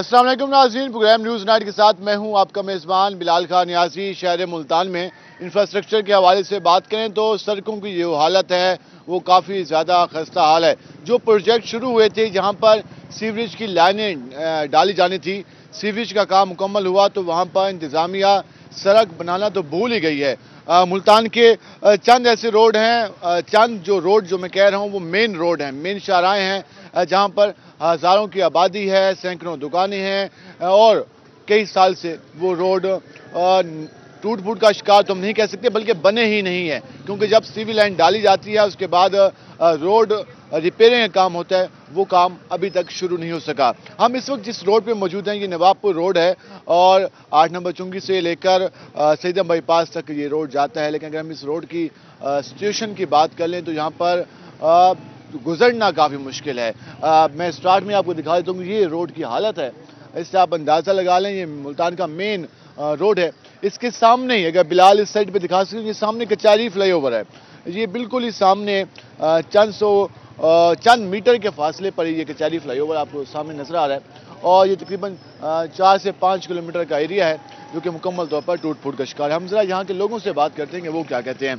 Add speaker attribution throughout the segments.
Speaker 1: السلام علیکم ناظرین، پروگرام نیوز نائٹ کے ساتھ میں ہوں آپ کا میزبان بلال خان نیازی۔ شہر ملتان میں انفراسٹرکچر کے حوالے سے بات کریں تو سڑکوں کی جو حالت ہے وہ کافی زیادہ خستہ حال ہے۔ جو پروجیکٹ شروع ہوئے تھے جہاں پر سیوریج کی لائنیں ڈالی جانی تھی، سیوریج کا کام مکمل ہوا تو وہاں پر انتظامیہ سڑک بنانا تو بھول ہی گئی ہے۔ ملتان کے چند ایسے روڈ ہیں، چند جو روڈ جو میں کہہ رہا ہوں وہ مین روڈ ہیں، مین شاہراہیں ہیں جہاں پر ہزاروں کی آبادی ہے، سینکڑوں دکانیں ہیں اور کئی سال سے وہ روڈ ٹوٹ پھوٹ کا شکار تو ہم نہیں کہہ سکتے بلکہ بنے ہی نہیں ہے، کیونکہ جب سیوی لائن ڈالی جاتی ہے اس کے بعد روڈ ریپیئرنگ کا کام ہوتا ہے، وہ کام ابھی تک شروع نہیں ہو سکا۔ ہم اس وقت جس روڈ پہ موجود ہیں یہ نواب پور روڈ ہے اور 8 نمبر چنگی سے لے کر سیدم بائی پاس تک یہ روڈ جاتا ہے، لیکن اگر ہم اس روڈ کی سچویشن کی بات کر لیں تو یہاں پر گزرنا کافی مشکل ہے۔ میں سٹارٹ میں آپ کو دکھا دیتا ہوں یہ روڈ کی حالت ہے، اس سے آپ اندازہ لگا لیں یہ ملتان کا مین روڈ ہے۔ اس کے سامنے ہی اگر بلال اس سائڈ پہ دکھا سکیں، یہ سامنے کچاری فلائی اوور ہے، یہ بالکل ہی سامنے چند میٹر کے فاصلے پر یہ کچاری فلائی اوور آپ کو سامنے نظر آ رہا ہے اور یہ تقریباً 4 سے 5 کلومیٹر کا ایریا ہے جو کہ مکمل طور پر ٹوٹ پھوٹ کا شکار ہے۔ ہم ذرا یہاں کے لوگوں سے بات کرتے ہیں کہ وہ کیا کہتے ہیں۔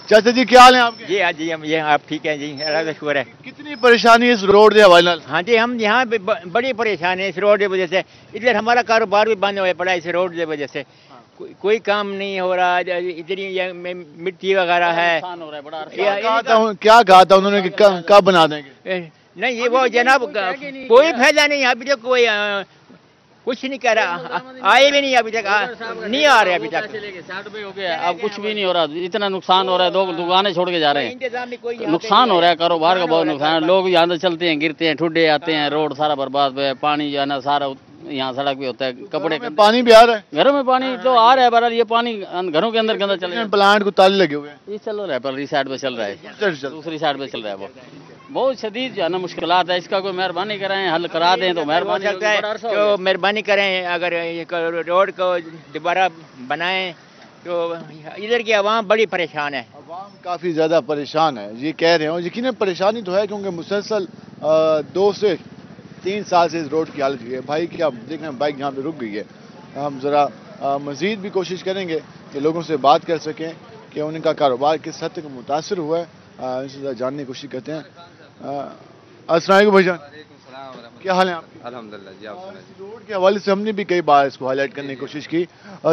Speaker 1: چاچا جی کیا حال ہیں آپ کے؟
Speaker 2: جی یہ آپ ٹھیک ہیں جی، اللہ کا شکر ہے۔
Speaker 1: کتنی پریشانی ہے اس روڈ کے حوالے سے؟
Speaker 2: ہاں جی، ہم یہاں پہ بڑی پریشانی ہے اس روڈ کی وجہ سے، ادھر ہمارا کاروبار بھی بند ہوا پڑا ہے اس روڈ کی وجہ سے، کوئی کام نہیں ہو رہا، اتنی مٹی وغیرہ ہے۔
Speaker 1: کیا کہا تھا انہوں نے کہ کب بنا دیں گے؟
Speaker 2: نہیں یہ وہ جناب کوئی فائدہ نہیں، ابھی تک کوئی کچھ نہیں کہہ رہا، آئے بھی نہیں ابھی تک، نہیں آ رہے ابھی تک۔
Speaker 3: 60 روپے ہو گیا، اب کچھ بھی نہیں ہو رہا، اتنا نقصان ہو رہا ہے، دو دکانیں چھوڑ کے جا رہے ہیں، نقصان ہو رہا ہے، کاروبار کا بہت نقصان ہے، لوگ یہاں سے چلتے ہیں گرتے ہیں، ٹھڈے آتے ہیں، روڈ سارا برباد ہے، پانی جو ہے نا سارا یہاں سڑک بھی ہوتا ہے، کپڑے
Speaker 1: پانی بھی آ رہا ہے،
Speaker 3: گھروں میں پانی تو آ رہا ہے، بہرحال یہ پانی گھروں کے اندر چلے گا،
Speaker 1: پلانٹ کو تالے لگے ہوئے ہیں،
Speaker 3: یہ چل رہا ہے، پہلی سائڈ پہ چل رہا ہے، دوسری سائڈ پہ چل رہا ہے، وہ بہت شدید جو ہے نا مشکلات ہے، اس کا کوئی مہربانی کریں، حل کرا دیں تو مہربانی
Speaker 2: سکتا ہے تو مہربانی کریں، اگر روڈ کو دوبارہ بنائیں تو ادھر کی عوام بڑی پریشان ہے،
Speaker 1: عوام کافی زیادہ پریشان ہے، یہ کہہ رہے ہوں یقیناً پریشانی تو ہے کیونکہ مسلسل 2 سے 3 سال سے اس روڈ کی حالت ہے۔ بھائی کیا دیکھ رہے ہیں بائک یہاں پہ رک گئی ہے، ہم ذرا مزید بھی کوشش کریں گے کہ لوگوں سے بات کر سکیں کہ ان کا کاروبار کس حد تک متاثر ہوا ہے، ان سے جاننے کی کوشش کرتے ہیں۔ السلام علیکم بھائی جان، کیا حال ہے آپ کے؟
Speaker 3: الحمدللہ جی، آپ سنائیں۔
Speaker 1: روڈ کے حوالے سے ہم نے بھی کئی بار اس کو ہائی لائٹ کرنے کی کوشش کی،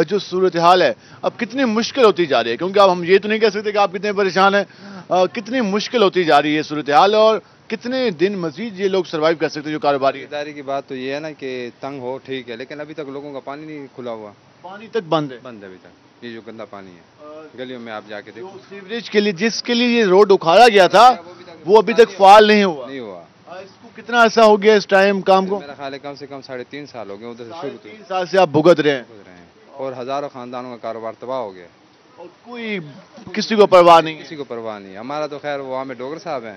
Speaker 1: جو صورتحال ہے اب کتنی مشکل ہوتی جا رہی ہے، کیونکہ اب ہم یہ تو نہیں کہہ سکتے کہ آپ کتنے پریشان ہیں، کتنی مشکل ہوتی جا رہی ہے صورتحال اور کتنے دن مزید یہ لوگ سروائیو کر سکتے ہیں جو کاروباری
Speaker 4: ادارے کی بات تو یہ ہے نا کہ تنگ ہو ٹھیک ہے، لیکن ابھی تک لوگوں کا پانی نہیں کھلا ہوا،
Speaker 1: پانی تک بند ہے
Speaker 4: ابھی تک یہ جو گندا پانی ہے گلیوں میں آپ جا کے دیکھو،
Speaker 1: سیوریج کے لیے جس کے لیے یہ روڈ اکھاڑا گیا تھا وہ ابھی تک فعال نہیں ہوا۔ اس کو کتنا عرصہ ہو گیا اس ٹائم کام کو؟
Speaker 4: میرا خیال ہے کم سے کم 3.5 سال ہو گئے ادھر سے شروع
Speaker 1: 3 سال سے آپ بھگت رہے ہیں
Speaker 4: اور ہزاروں خاندانوں کا کاروبار تباہ ہو گیا،
Speaker 1: اور کوئی کسی کو پرواہ نہیں ہے؟
Speaker 4: کسی کو پرواہ نہیں۔ ہمارا تو خیر وہ ہمیں ڈوگر صاحب ہیں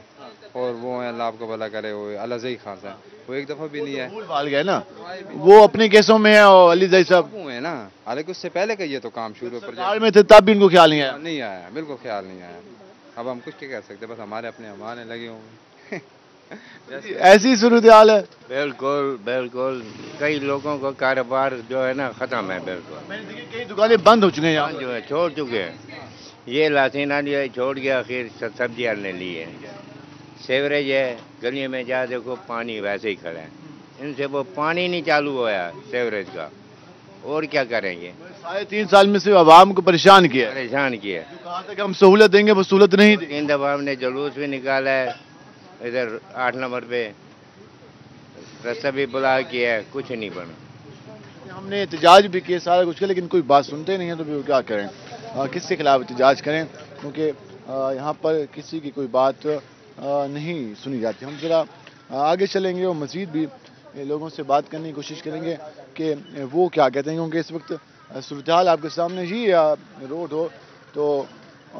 Speaker 4: اور وہ ہیں، اللہ آپ کو بھلا کرے، وہ الزئی خان صاحب، وہ ایک دفعہ بھی نہیں ہے،
Speaker 1: بھول بھال گئے نا، وہ اپنے کیسوں میں ہیں اور علی زئی صاحب
Speaker 4: وہ ہیں نا، حالانکہ اس سے پہلے کا یہ تو کام شروع
Speaker 1: سرکار میں تھے تب بھی ان کو خیال نہیں آیا۔
Speaker 4: نہیں آیا، بالکل خیال نہیں آیا۔ اب ہم کچھ کیا کہہ سکتے، بس ہمارے اپنے ہمارے لگے ہوئے
Speaker 1: ایسی صورتحال ہے۔
Speaker 5: بالکل کئی لوگوں کا کاروبار جو ہے نا ختم ہے، بالکل
Speaker 1: میں نے دیکھی کئی دکانیں بند ہو چکے ہیں یہاں
Speaker 5: جو ہے چھوڑ چکے ہیں، یہ لاسینہ جو ہے چھوڑ گیا، آخر سبزیاں نے لی ہے، سیوریج ہے گلیوں میں جا دیکھو پانی ویسے ہی کھڑا ہے، ان سے وہ پانی نہیں چالو ہوا سیوریج کا، اور کیا کریں گے؟
Speaker 1: 3.5 سال میں سے عوام کو پریشان کیا ہے،
Speaker 5: پریشان کیا ہے،
Speaker 1: کہا تھا کہ ہم سہولت دیں گے وہ سہولت نہیں دی۔
Speaker 5: 3 دفعہ ہم نے جلوس بھی نکالا ہے، ادھر 8 نمبر پہ رستہ بھی بلا کیا ہے، کچھ نہیں بنا،
Speaker 1: ہم نے احتجاج بھی کیا، سارا کچھ کیا، لیکن کوئی بات سنتے نہیں ہیں تو پھر کیا کریں، کس کے خلاف احتجاج کریں، کیونکہ یہاں پر کسی کی کوئی بات نہیں سنی جاتی۔ ہم ذرا آگے چلیں گے اور مزید بھی لوگوں سے بات کرنے کی کوشش کریں گے کہ وہ کیا کہتے ہیں، کیونکہ اس وقت صورتحال آپ کے سامنے ہی روڈ ہو تو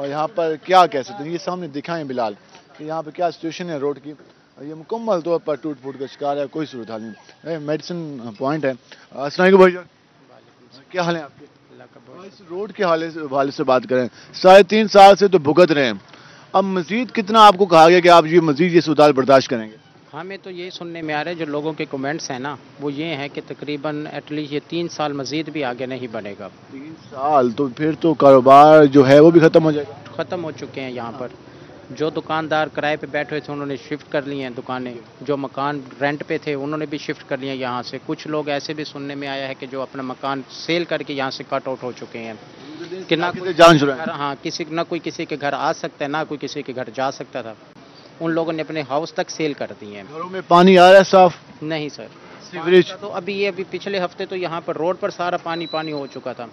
Speaker 1: یہاں پر کیا کہہ سکتے ہیں، یہ سامنے دکھائیں بلال کہ یہاں پہ کیا سچویشن ہے روڈ کی، یہ مکمل طور پر ٹوٹ پھوٹ کا شکار ہے، کوئی صورتحال نہیں، میڈیسن پوائنٹ ہے۔ السلام علیکم بھائی جان، کیا حال ہے آپ کے؟ اس روڈ کے حوالے سے بات کریں، 3.5 سال سے تو بھگت رہے ہیں، اب مزید کتنا آپ کو کہا گیا کہ آپ یہ مزید یہ صورتحال برداشت کریں گے؟
Speaker 6: ہمیں تو یہ سننے میں آ رہا ہے جو لوگوں کے کمنٹس ہیں نا وہ یہ ہیں کہ تقریباً ایٹ لیسٹ یہ 3 سال مزید بھی آگے نہیں بڑھے گا.
Speaker 1: 3 سال تو پھر تو کاروبار جو ہے وہ بھی ختم ہو جائے گا.
Speaker 6: ختم ہو چکے ہیں یہاں پر. جو دکاندار کرائے پہ بیٹھے ہوئے تھے انہوں نے شفٹ کر لی ہیں دکانیں. جو مکان رینٹ پہ تھے انہوں نے بھی شفٹ کر لیے ہیں یہاں سے. کچھ لوگ ایسے بھی سننے میں آیا ہے کہ جو اپنا مکان سیل کر کے یہاں سے کٹ آؤٹ ہو چکے ہیں کہ نہ کوئی
Speaker 1: جان چھڑائیں.
Speaker 6: ہاں نہ کوئی کسی کے گھر آ سکتا ہے نہ کوئی کسی کے گھر جا سکتا تھا. ان لوگوں نے اپنے ہاؤس تک سیل کر دی ہیں.
Speaker 1: گھروں میں پانی آ رہا ہے صاف؟
Speaker 6: نہیں سر.
Speaker 1: سیوریج
Speaker 6: تو ابھی پچھلے ہفتے تو یہاں پر روڈ پر سارا پانی ہو چکا تھا.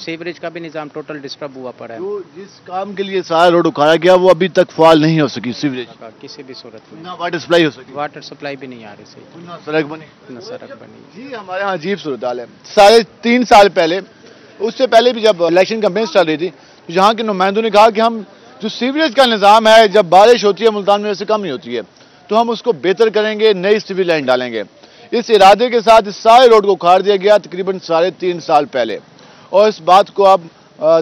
Speaker 6: سیوریج کا بھی نظام ٹوٹل ڈسٹرب ہوا پڑا ہے.
Speaker 1: جو جس کام کے لیے سارا روڈ اکھاڑا گیا وہ ابھی تک فعال نہیں ہو سکی. سیوریج
Speaker 6: کسی بھی صورت میں
Speaker 1: نہ واٹر سپلائی ہو سکی.
Speaker 6: واٹر سپلائی بھی نہیں آ رہی صحیح.
Speaker 1: نہ سڑک بنی.
Speaker 6: نہ سڑک بنی.
Speaker 1: جی ہمارے یہاں عجیب صورتحال ہے. 3.5 سال پہلے اس سے پہلے بھی جب الیکشن کمپینس چل رہی تھی تو یہاں کے نمائندوں نے کہا کہ ہم جو سیوریج کا نظام ہے جب بارش ہوتی ہے ملتان میں ویسے کم ہی ہوتی ہے تو ہم اس کو بہتر کریں گے نئی سیوریج لائن ڈالیں گے. اس ارادے کے ساتھ اس سارے روڈ کو اکھاڑ دیا گیا تقریباً 3.5 سال پہلے اور اس بات کو اب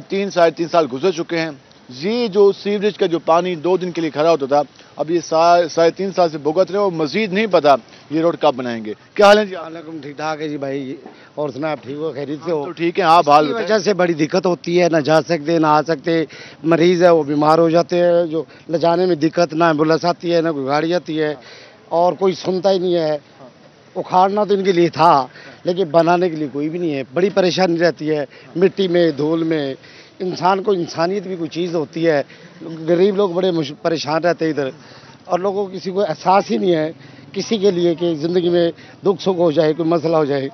Speaker 1: 3.5 سال گزر چکے ہیں. یہ جو سیوریج کا جو پانی 2 دن کے لیے کھڑا ہوتا تھا اب یہ 3.5 سال سے بھگت رہے اور مزید نہیں پتا یہ روڈ کب بنائیں گے. کیا حال ہے جی؟
Speaker 7: وعلیکم. ٹھیک ٹھاک ہے جی بھائی. اور سنا آپ ٹھیک ہو خیریت سے ہو؟
Speaker 1: تو ٹھیک ہے. آپ حال
Speaker 7: کی وجہ سے بڑی دقت ہوتی ہے. نہ جا سکتے نہ آ سکتے. مریض ہے وہ بیمار ہو جاتے ہیں. جو لے جانے میں دقت نہ ایمبولینس آتی ہے نہ کوئی گاڑی آتی ہے اور کوئی سنتا ہی نہیں ہے. اکھاڑنا تو ان کے لیے تھا لیکن بنانے کے لیے کوئی بھی نہیں ہے. بڑی پریشانی رہتی ہے مٹی میں دھول میں. انسان کو انسانیت بھی کوئی چیز ہوتی ہے. غریب لوگ بڑے پریشان رہتے ہیں ادھر اور لوگوں کو کسی کو احساس ہی نہیں ہے کسی کے لیے کہ زندگی میں دکھ سکھ ہو جائے کوئی مسئلہ ہو جائے.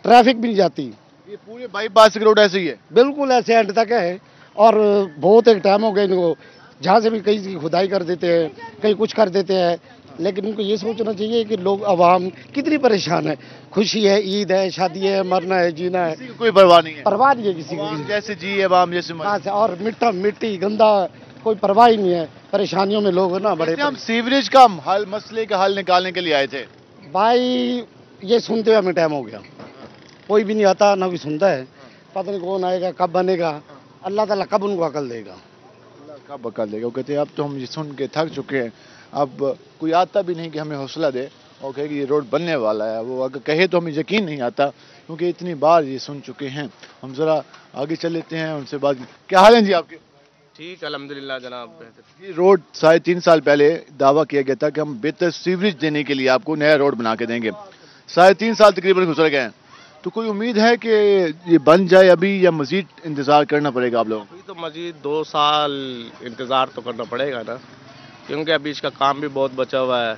Speaker 7: ٹریفک بھی نہیں جاتی.
Speaker 1: یہ پورے بائی پاس روڈ ایسے ہی ہے
Speaker 7: بالکل ایسے اینڈ تک ہے اور بہت ایک ٹائم ہو گیا ان کو. جہاں سے بھی کہیں کھدائی کر دیتے ہیں کہیں کچھ کر دیتے ہیں لیکن ان کو یہ سوچنا چاہیے کہ لوگ عوام کتنی پریشان ہے. خوشی ہے عید ہے شادی ہے مرنا ہے جینا ہے
Speaker 1: کوئی پرواہ نہیں ہے.
Speaker 7: پرواہ نہیں ہے کسی کو.
Speaker 1: جیسے جی عوام جیسے
Speaker 7: اور مٹی گندا کوئی پرواہ ہی نہیں ہے. پریشانیوں میں لوگ نا بڑے.
Speaker 1: ہم سیوریج کا مسئلے کا حل نکالنے کے لیے آئے تھے
Speaker 7: بھائی. یہ سنتے ہوئے ہمیں ٹائم ہو گیا. کوئی بھی نہیں آتا نہ کوئی سنتا ہے. پتہ نہیں کون آئے گا کب بنے گا. اللہ تعالیٰ کب ان کو عقل دے گا.
Speaker 1: کب عقل دے گا. وہ کہتے ہیں اب تو ہم یہ سن کے تھک چکے ہیں. اب کوئی آتا بھی نہیں کہ ہمیں حوصلہ دے اور کہے کہ یہ روڈ بننے والا ہے. وہ اگر کہے تو ہمیں یقین نہیں آتا کیونکہ اتنی بار یہ سن چکے ہیں. ہم ذرا آگے چل لیتے ہیں ان سے بات. کیا حال ہیں جی آپ کے؟
Speaker 8: ٹھیک الحمدللہ جناب.
Speaker 1: یہ روڈ 3.5 سال پہلے دعویٰ کیا گیا تھا کہ ہم بہتر سیوریج دینے کے لیے آپ کو نیا روڈ بنا کے دیں گے. 3.5 سال تقریباً گزر گئے ہیں تو کوئی امید ہے کہ یہ بن جائے ابھی یا مزید انتظار کرنا پڑے گا آپ لوگوں کو؟
Speaker 8: ابھی تو مزید 2 سال انتظار تو کرنا پڑے گا نا کیونکہ ابھی اس کا کام بھی بہت بچا ہوا ہے.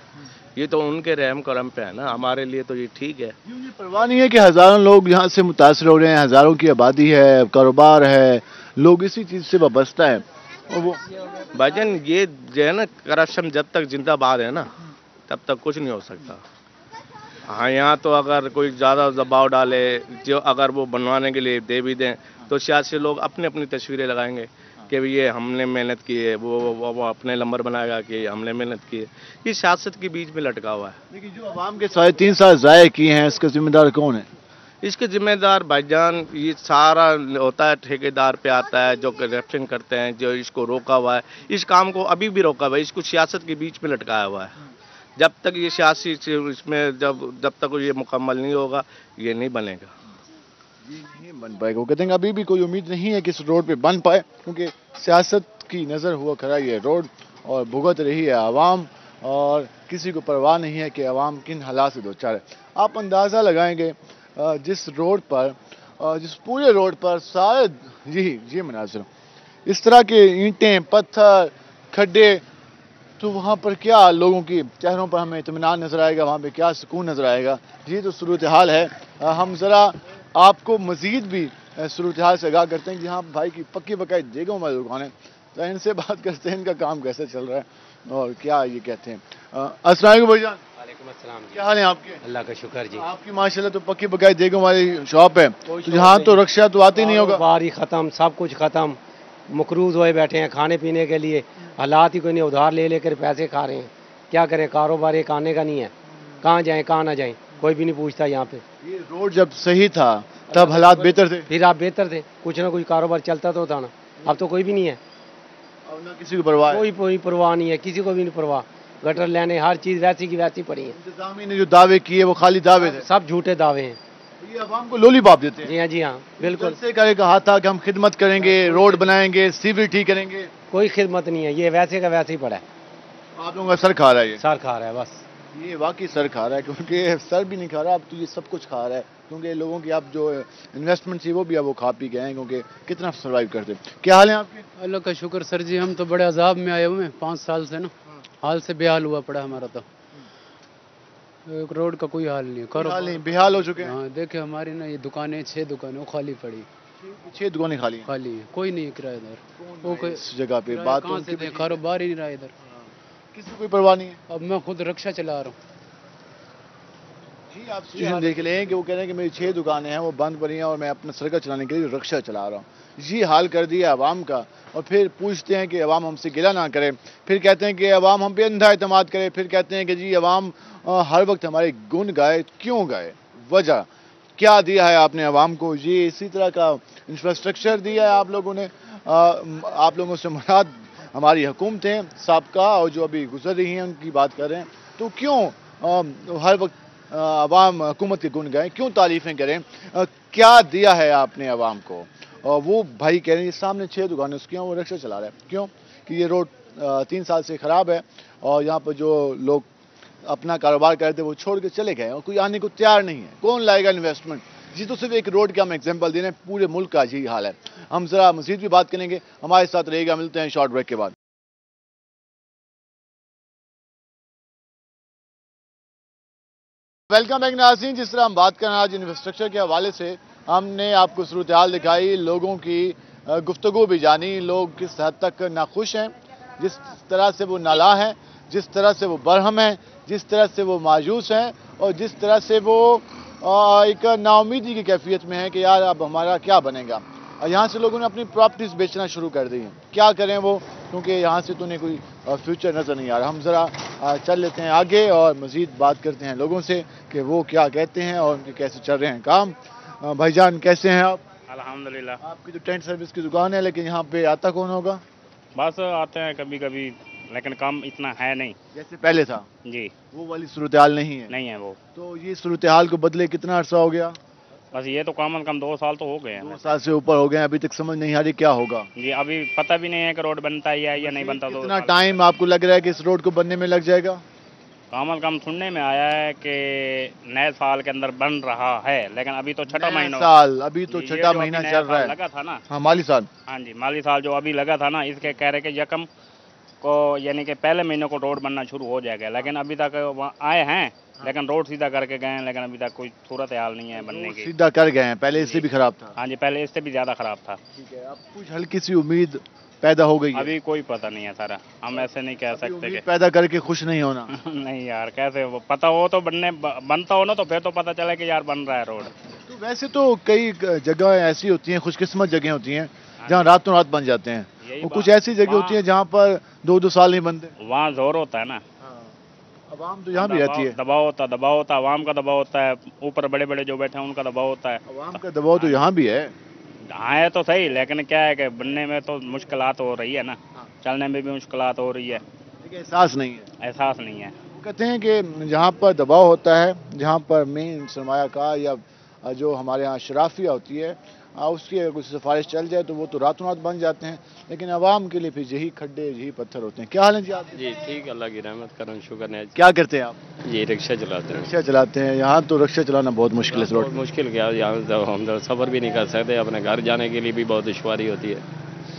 Speaker 8: یہ تو ان کے رحم کرم پہ ہے نا. ہمارے لیے تو یہ ٹھیک ہے.
Speaker 1: یہ پرواہ نہیں ہے کہ ہزاروں لوگ یہاں سے متاثر ہو رہے ہیں. ہزاروں کی آبادی ہے کاروبار ہے لوگ اسی چیز سے وابستہ ہیں. اور وہ
Speaker 8: بھائی جان یہ جو ہے نا کرپشن جب تک زندہ باد ہے نا تب تک کچھ نہیں ہو سکتا. ہاں یہاں تو اگر کوئی زیادہ دباؤ ڈالے جو اگر وہ بنوانے کے لیے دے بھی دیں تو سیاسی لوگ اپنی اپنی تصویریں لگائیں گے کہ یہ ہم نے محنت کی ہے. وہ اپنے نمبر بنائے گا کہ ہم نے محنت کی ہے. یہ سیاست کے بیچ میں لٹکا ہوا ہے.
Speaker 1: لیکن جو عوام کے 3.5 سال ضائع کیے ہیں اس کا ذمہ دار کون ہے؟
Speaker 8: اس کے ذمہ دار بھائی جان یہ سارا ہوتا ہے ٹھیکیدار پہ آتا ہے جو کرپشن کرتے ہیں جو اس کو روکا ہوا ہے. اس کام کو ابھی بھی روکا ہوا ہے. اس کو سیاست کے بیچ میں لٹکایا ہوا ہے. جب تک یہ سیاسی اس میں جب تک یہ مکمل نہیں ہوگا یہ نہیں بنے گا.
Speaker 1: یہ نہیں بن پائے گا. وہ کہتے ہیں ابھی بھی کوئی امید نہیں ہے کہ اس روڈ پہ بن پائے کیونکہ سیاست کی نظر ہوا کھڑا یہ روڈ اور بھگت رہی ہے عوام اور کسی کو پرواہ نہیں ہے کہ عوام کن حالات سے دوچار ہے. آپ اندازہ لگائیں گے جس روڈ پر جس پورے روڈ پر سارے یہ مناظر اس طرح کے اینٹیں پتھر کھڈے تو وہاں پر کیا لوگوں کی چہروں پر ہمیں اطمینان نظر آئے گا. وہاں پہ کیا سکون نظر آئے گا. یہ تو صورتحال ہے. ہم ذرا آپ کو مزید بھی صورتحال سے آگاہ کرتے ہیں. یہاں بھائی کی پکی بکائی دیگوں والی دکانیں تو ان سے بات کرتے ہیں ان کا کام کیسے چل رہا ہے اور کیا یہ کہتے ہیں. السلام علیکم بھائی جان.
Speaker 9: وعلیکم السلام.
Speaker 1: کیا حال ہے آپ کے؟
Speaker 9: اللہ کا شکر جی.
Speaker 1: آپ کی ماشاءاللہ تو پکی بکائی دیگوں والی شاپ ہے تو یہاں تو رکشہ تو آتے نہیں ہوگا.
Speaker 9: باری ختم سب کچھ ختم. مقروض ہوئے بیٹھے ہیں کھانے پینے کے لیے. حالات ہی کوئی نہیں. ادھار لے کر پیسے کھا رہے ہیں. کیا کریں کاروبار ایک آنے کا نہیں ہے. کہاں جائیں کہاں نہ جائیں کوئی بھی نہیں پوچھتا یہاں پہ.
Speaker 1: یہ روڈ جب صحیح تھا تب حالات بہتر تھے.
Speaker 9: پھر آپ بہتر تھے کچھ نہ کچھ کاروبار چلتا تو تھا نا. اب تو کوئی بھی نہیں ہے.
Speaker 1: اور نہ کسی کو پرواہ ہے.
Speaker 9: کوئی پرواہ نہیں ہے کسی کو بھی نہیں پرواہ. गटर लाने, हर चीज़ वैसी की वैसी पड़ी है।
Speaker 1: इंतजामिया ने जो दावे किए वो खाली दावे थे,
Speaker 9: सब झूठे दावे हैं।
Speaker 1: ये अवाम को लोलीपॉप देते हैं।
Speaker 9: जी हाँ बिल्कुल।
Speaker 1: से करे कहा था कि हम खिदमत करेंगे, रोड बनाएंगे, सीवरेज ठीक करेंगे,
Speaker 9: कोई खिदमत नहीं है, ये वैसे का वैसे ही पड़ा है।
Speaker 1: आप लोगों का सर खा रहा है, ये
Speaker 9: सर खा रहा है बस।
Speaker 1: ये वाकई सर खा रहा है, क्योंकि सर भी नहीं खा रहा अब तो ये सब कुछ खा रहा है, क्योंकि लोगों की अब जो इन्वेस्टमेंट थी वो भी अब वो खा पी गए हैं, क्योंकि कितना सर्वाइव करते। क्या हाल है आपके?
Speaker 10: अल्लाह का शुक्र सर जी, हम तो बड़े अजाब में आए हुए हैं 5 साल से ना, हाल से बेहाल हुआ पड़ा हमारा तो। एक रोड का कोई हाल नहीं है,
Speaker 1: हाल नहीं, बेहाल हो चुके हैं।
Speaker 10: हाँ देखे हमारी ना ये दुकानें 6 दुकानें वो खाली पड़ी,
Speaker 1: 6 दुकानें खाली
Speaker 10: है, कोई नहीं है किराएदार। वो कोई
Speaker 1: इस जगह पे बात
Speaker 10: कहाँ से दे, कारोबार ही नहीं रहा इधर,
Speaker 1: किसी को कोई परवाह नहीं है।
Speaker 10: अब मैं खुद रक्षा चला रहा हूँ
Speaker 1: जी। आप सिचुएशन देख लें कि वो कह रहे हैं कि मेरी 6 दुकानें हैं वो बंद पड़ी हैं और मैं अपना सर्कल चलाने के लिए रिक्शा चला रहा हूँ। ये हाल कर दिया अवाम का, और फिर पूछते हैं कि अवाम हमसे गिला ना करे, फिर कहते हैं कि अवाम हम पे अंधा एतमाद करे, फिर कहते हैं कि जी अवाम हर वक्त हमारे गुण गाए। क्यों गाए? वजह क्या दिया है आपने अवाम को? ये इसी तरह का इंफ्रास्ट्रक्चर दिया है आप लोगों ने। आप लोगों से मुराद हमारी हुकूमतें साबका और जो अभी गुजर रही हैं उनकी बात कर रहे हैं, तो क्यों हर वक्त अवाम हुकूमत के गुण गाएं, क्यों तारीफ़ें करें? क्या दिया है आपने अवाम को? और वो भाई कह रहे हैं सामने 6 दुकानें उसकी हैं, वो रिक्शा चला रहा है। क्यों? कि ये रोड 3 साल से ख़राब है और यहाँ पर जो लोग अपना कारोबार करते वो छोड़ के चले गए और कोई आने को तैयार नहीं है। कौन लाएगा इन्वेस्टमेंट? जी तो सिर्फ एक रोड का हम एग्जाम्पल दे रहे हैं, पूरे मुल्क का यही हाल है। हम ज़रा मज़ीद भी बात करेंगे, हमारे साथ रहेगा। मिलते हैं शॉर्ट ब्रेक के बाद। वेलकम बैक नाज़रीन। जिस तरह हम बात कर रहे हैं आज इंफ्रास्ट्रक्चर के हवाले से, हमने आपको सूरत हाल दिखाई, लोगों की गुफ्तगू भी जानी, लोग किस हद तक नाखुश हैं, जिस तरह से वो नाला हैं, जिस तरह से वो बरहम हैं, जिस तरह से वो मायूस हैं और जिस तरह से वो एक नाउमीदी की कैफियत में है कि यार अब हमारा क्या बनेगा। और यहाँ से लोगों ने अपनी प्रॉपर्टीज़ बेचना शुरू कर दी हैं। क्या करें वो, क्योंकि यहाँ से तो उन्हें कोई फ्यूचर नज़र नहीं आ रहा। हम ज़रा चल लेते हैं आगे और मज़ीद बात करते हैं लोगों से कि वो क्या कहते हैं और उनके कैसे चल रहे हैं काम। भाईजान कैसे हैं आप?
Speaker 11: अल्हम्दुलिल्लाह।
Speaker 1: आपकी तो टेंट सर्विस की दुकान है, लेकिन यहाँ पे आता कौन होगा?
Speaker 11: बस आते हैं कभी कभी, लेकिन काम इतना है नहीं
Speaker 1: जैसे पहले था।
Speaker 11: जी,
Speaker 1: वो वाली सूरत हाल नहीं है।
Speaker 11: नहीं है वो।
Speaker 1: तो ये सूरत हाल को बदले कितना अर्सा हो गया?
Speaker 11: बस ये तो कम 2 साल तो हो गए हैं।
Speaker 1: 2 साल से ऊपर हो गए हैं, अभी तक समझ नहीं आ रही क्या होगा।
Speaker 11: जी, अभी पता भी नहीं है कि रोड बनता है या नहीं बनता।
Speaker 1: कितना टाइम आपको लग रहा है कि इस रोड को बनने में लग जाएगा?
Speaker 11: कम सुनने में आया है कि नए साल के अंदर बन रहा है, लेकिन अभी तो छठा महीना
Speaker 1: साल, अभी तो छठा महीना चल रहा है।
Speaker 11: लगा था ना।
Speaker 1: हाँ, माली साल।
Speaker 11: हाँ जी, माली साल जो अभी लगा था ना, इसके कह रहे कि यकम को यानी कि पहले महीने को रोड बनना शुरू हो जाएगा, लेकिन अभी तक वहाँ आए हैं, लेकिन रोड सीधा करके गए हैं, लेकिन अभी तक कोई सूरत हाल नहीं है बनने की।
Speaker 1: सीधा कर गए हैं, पहले इससे भी खराब था।
Speaker 11: हाँ जी, पहले इससे भी ज्यादा खराब था।
Speaker 1: ठीक है, अब कुछ हल्की सी उम्मीद पैदा हो गई है?
Speaker 11: अभी कोई पता नहीं है सारा, हम ऐसे नहीं कह सकते कि
Speaker 1: पैदा करके खुश नहीं होना।
Speaker 11: नहीं यार, कैसे वो पता हो तो बनता हो ना, तो फिर तो पता चला कि यार बन रहा है रोड।
Speaker 1: तो वैसे तो कई जगह ऐसी होती हैं, खुशकिस्मत जगह होती हैं जहाँ रातों रात बन जाते हैं, और कुछ ऐसी जगह होती है जहाँ पर 2-2 साल नहीं बनते।
Speaker 11: वहाँ जोर होता है ना।
Speaker 1: अवाम तो यहाँ भी रहती है।
Speaker 11: दबाव होता है, अवाम का दबाव होता है, ऊपर बड़े बड़े जो बैठे हैं उनका दबाव होता है।
Speaker 1: अवाम का दबाव तो यहाँ भी है।
Speaker 11: हाँ है तो सही, लेकिन क्या है कि बनने में तो मुश्किलात हो रही है ना, चलने में भी मुश्किलात हो रही है।
Speaker 1: एहसास नहीं है।
Speaker 11: एहसास नहीं है।
Speaker 1: कहते हैं कि जहाँ पर दबाव होता है, जहाँ पर मेन सरमायाकार या जो हमारे यहाँ शराफिया होती है, उसकी अगर कुछ सिफारिश चल जाए तो वो तो रातों रात बन जाते हैं, लेकिन आवाम के लिए फिर यही खड्डे यही पत्थर होते हैं। क्या हाल है जी आप?
Speaker 12: जी ठीक, अल्लाह की रहमत करम, शुक्र है।
Speaker 1: क्या करते हैं आप?
Speaker 12: जी रिक्शा चलाते हैं।
Speaker 1: रिक्शा चलाते हैं। यहाँ तो रिक्शा चलाना बहुत मुश्किल है।
Speaker 12: बहुत मुश्किल क्या, यहाँ हम सफ़र भी नहीं कर सकते, अपने घर जाने के लिए भी बहुत दुश्वारी होती है।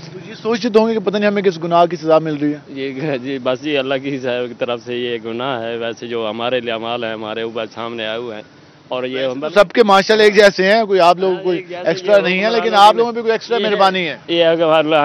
Speaker 1: तो ये सोचते तो होंगे कि पता नहीं हमें किस गुनाह की सज़ा मिल रही है।
Speaker 12: ये जी बस जी अल्लाह की तरफ से ये गुनाह है, वैसे जो हमारे लिए अमाल है हमारे ऊपर सामने आए हुए हैं, और ये
Speaker 1: सबके माशाल्लाह एक जैसे हैं, कोई आप लोगों कोई एक्स्ट्रा नहीं है, लेकिन आप लोगों में कोई एक्स्ट्रा मेहरबानी है।
Speaker 12: ये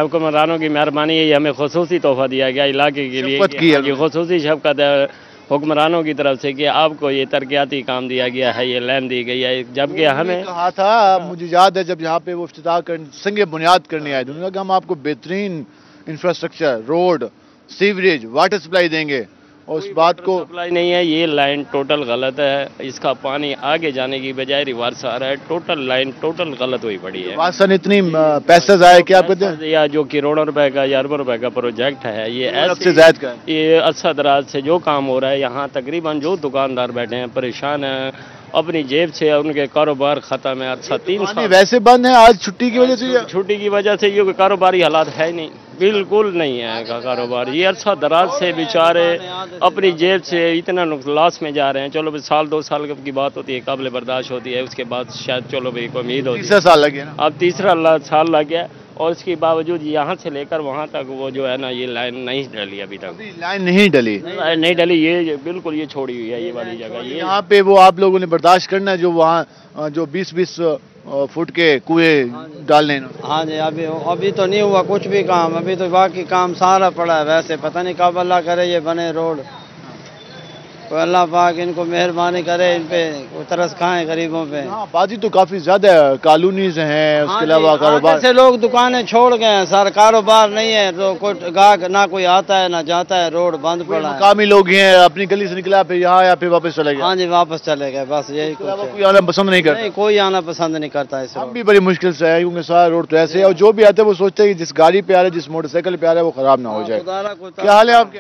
Speaker 12: हुक्मरानों की मेहरबानी है, ये हमें खुसूसी तोहफा दिया गया इलाके के लिए, ये खुसूसी शफकत हुक्मरानों की तरफ से कि आपको ये तरक्याती काम दिया गया है, ये लैंड दी गई है। जबकि हमें
Speaker 1: कहा था, मुझे याद है जब यहाँ पे वो इफ्तिताह संगे बुनियाद करने आए थे, उन्होंने कहा हम आपको बेहतरीन infrastructure, road, sewerage, water supply देंगे, और उस बात को
Speaker 12: सप्लाई नहीं है, ये लाइन टोटल गलत है, इसका पानी आगे जाने की बजाय रिवर्स आ रहा है, टोटल लाइन टोटल गलत हुई पड़ी है।
Speaker 1: वासन इतनी पैसा जाया क्या आप कहते हैं,
Speaker 12: या जो करोड़ों रुपए का या अरबों रुपए का प्रोजेक्ट है, ये
Speaker 1: ऐसे जायद का है।
Speaker 12: ये अच्छा दराज से जो काम हो रहा है, यहाँ तकरीबन जो दुकानदार बैठे हैं परेशान हैं, अपनी जेब से उनके कारोबार खत्म है। अच्छा 3 साल
Speaker 1: वैसे बंद है आज छुट्टी की वजह से,
Speaker 12: छुट्टी की वजह से ये कारोबारी हालात है ही नहीं, बिल्कुल नहीं है कारोबार। ये अरसा दराज से बेचारे अपनी जेब से इतना लॉस में जा रहे हैं। चलो भाई साल 2 साल की बात होती है, काबिल बर्दाश्त होती है, उसके बाद शायद चलो भाई को उम्मीद होती है।
Speaker 1: तीसरा साल लग गया ना,
Speaker 12: अब तीसरा साल लग गया और इसके बावजूद यहाँ से लेकर वहाँ तक वो जो है ना, ये लाइन नहीं डली अभी तक।
Speaker 1: लाइन नहीं डली,
Speaker 12: नहीं डली, ये बिल्कुल ये छोड़ी हुई है ये वाली जगह। ये
Speaker 1: यहाँ पे वो आप लोगों ने बर्दाश्त करना है जो वहाँ जो 20-20 फुट के कुएं डालने।
Speaker 13: हाँ जी, अभी तो नहीं हुआ कुछ भी काम, अभी तो बाकी काम सारा पड़ा है। वैसे पता नहीं कब अल्लाह करे ये बने रोड, तो अल्लाह पाक इनको मेहरबानी करे, इन पे तरस खाएं गरीबों पे।
Speaker 1: आबादी तो काफी ज्यादा है, कॉलोनीज हैं, उसके अलावा कारोबार
Speaker 13: से लोग दुकानें छोड़ गए हैं, सारा कारोबार नहीं है, तो कोई गाहक ना कोई आता है ना जाता है, रोड बंद पड़ा है।
Speaker 1: मकामी लोग हैं, अपनी गली से निकला फिर यहाँ या फिर वापस चले गए।
Speaker 13: हाँ जी, वापस चले गए, बस यही कुछ है।
Speaker 1: कोई आना पसंद नहीं करता,
Speaker 13: कोई आना पसंद नहीं करता है।
Speaker 1: हम भी बड़ी मुश्किल से है क्योंकि सारा रोड तो ऐसे है, और जो भी आते हैं वो सोचते हैं कि जिस गाड़ी पे आ रहे जिस मोटरसाइकिल पे आ रहे हैं वो खराब ना हो जाए। क्या हाल है आपके?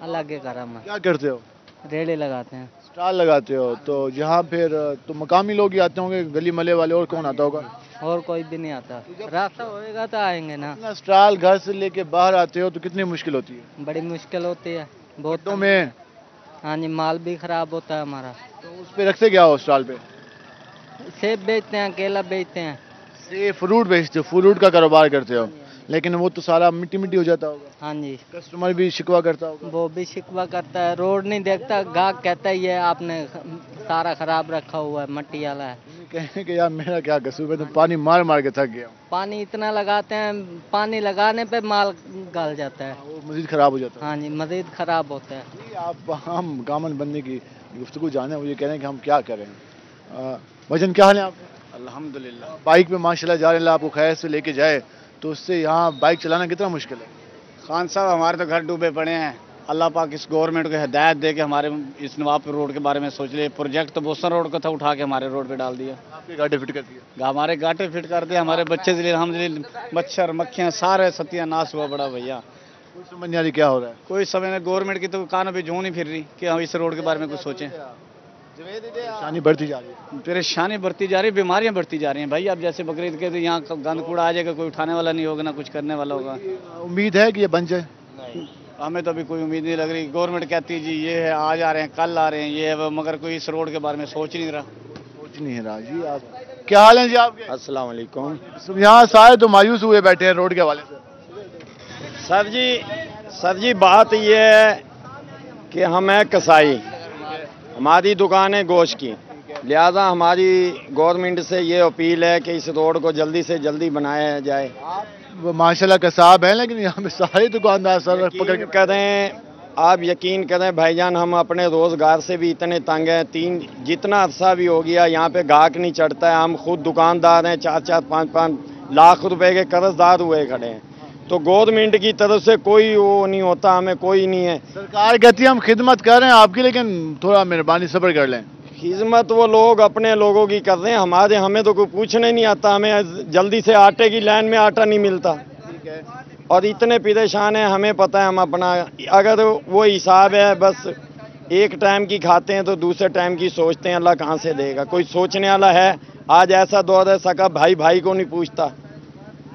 Speaker 14: अलग के करम है।
Speaker 1: क्या करते हो?
Speaker 14: रेड़े लगाते हैं,
Speaker 1: स्टॉल लगाते हो। तो यहाँ फिर तो मकामी लोग ही आते होंगे, गली मले वाले, और कौन आता होगा?
Speaker 14: और कोई भी नहीं आता, रास्ता होएगा तो आएंगे ना।
Speaker 1: स्टॉल घर से लेके बाहर आते हो तो कितनी मुश्किल होती है?
Speaker 14: बड़ी मुश्किल होती है बहुत
Speaker 1: में।
Speaker 14: हाँ जी, माल भी खराब होता है हमारा।
Speaker 1: तो उस पे रखते क्या हो स्टॉल पे?
Speaker 14: सेब बेचते हैं, केला बेचते हैं।
Speaker 1: सेब फ्रूट बेचते हो, फ्रूट का कारोबार करते हो, लेकिन वो तो सारा मिट्टी मिट्टी हो जाता होगा।
Speaker 14: हाँ जी,
Speaker 1: कस्टमर भी शिकवा करता होगा।
Speaker 14: वो भी शिकवा करता है, रोड नहीं देखता, गाहक कहता है ये आपने सारा खराब रखा हुआ है, मट्टी वाला है।
Speaker 1: कहें कि यार मेरा क्या कसूर है, तो पानी मार मार के थक गया।
Speaker 14: पानी इतना लगाते हैं, पानी लगाने पे माल गल जाता है,
Speaker 1: वो मजीद खराब हो जाता है।
Speaker 14: हाँ जी, मजीद खराब होता है।
Speaker 1: आप हम गामन बनने की गुफ्तगू जाने, वो ये कह रहे हैं कि हम क्या करें। वजन क्या हाल है आपका?
Speaker 15: अल्हम्दुलिल्लाह।
Speaker 1: बाइक पे माशाल्लाह जा रहे हैं, आपको खैर से लेके जाए तो उससे यहाँ बाइक चलाना कितना मुश्किल है?
Speaker 15: खान साहब हमारे तो घर डूबे पड़े हैं, अल्लाह पाक इस गवर्नमेंट को हिदायत दे के हमारे इस नवाबपुर रोड के बारे में सोच ले। प्रोजेक्ट तो बोसन रोड का था, उठा के हमारे रोड पे डाल दिया।
Speaker 1: आपके गाटे फिट कर दिया?
Speaker 15: हमारे गाटे फिट कर दिए, हमारे बच्चे मच्छर मक्खियाँ सारे सत्यानाश हुआ बड़ा भैया।
Speaker 1: कोई समझ नहीं आ रही क्या हो रहा है।
Speaker 15: कोई समझ नहीं, गवर्नमेंट की तो कानों पे जूं नहीं फिर रही कि हम इस रोड के बारे में कुछ सोचें।
Speaker 1: परेशानी बढ़ती जा रही है,
Speaker 15: परेशानी बढ़ती जा रही है, बीमारियां बढ़ती जा रही हैं भाई। अब जैसे बकरीद के तो यहाँ गंद कूड़ा आ जाएगा, कोई उठाने वाला नहीं होगा ना कुछ करने वाला होगा।
Speaker 1: उम्मीद है कि ये बन जाए?
Speaker 15: हमें तो अभी कोई उम्मीद नहीं लग रही। गवर्नमेंट कहती है जी ये है, आज आ रहे हैं कल आ रहे हैं, ये है, मगर कोई इस रोड के बारे में सोच नहीं रहा
Speaker 1: जी। आप क्या हाल है जी आपके?
Speaker 16: अस्सलाम वालेकुम।
Speaker 1: यहाँ सारे तो मायूस हुए बैठे हैं रोड के हवाले से।
Speaker 16: सर जी बात ये है कि हम हैं कसाई, हमारी दुकान है गोश्त की, लिहाजा हमारी गवर्नमेंट से ये अपील है कि इस रोड को जल्दी से जल्दी बनाया जाए।
Speaker 1: माशाल्लाह कसाब है, लेकिन यहाँ पे सारे दुकानदार सर पकड़ के
Speaker 16: करें। आप यकीन करें भाईजान, हम अपने रोजगार से भी इतने तंग हैं। जितना अरसा भी हो गया यहाँ पे गाहक नहीं चढ़ता है। हम खुद दुकानदार हैं, 4-4, 5-5 लाख रुपए के कर्जदार हुए खड़े हैं। तो गवर्नमेंट की तरफ से कोई वो नहीं होता, हमें कोई नहीं है।
Speaker 1: सरकार कहती है हम खिदमत कर रहे हैं आपकी, लेकिन थोड़ा मेहरबानी सब्र कर लें।
Speaker 16: खिदमत वो लोग अपने लोगों की कर रहे हैं, हमें तो कोई पूछने नहीं आता। हमें जल्दी से आटे की लाइन में आटा नहीं मिलता और इतने परेशान हैं, हमें पता है। हम अपना अगर वो हिसाब है बस एक टाइम की खाते हैं तो दूसरे टाइम की सोचते हैं, अल्लाह कहाँ से देगा। कोई सोचने वाला है? आज ऐसा दौर है, सका भाई भाई को नहीं पूछता।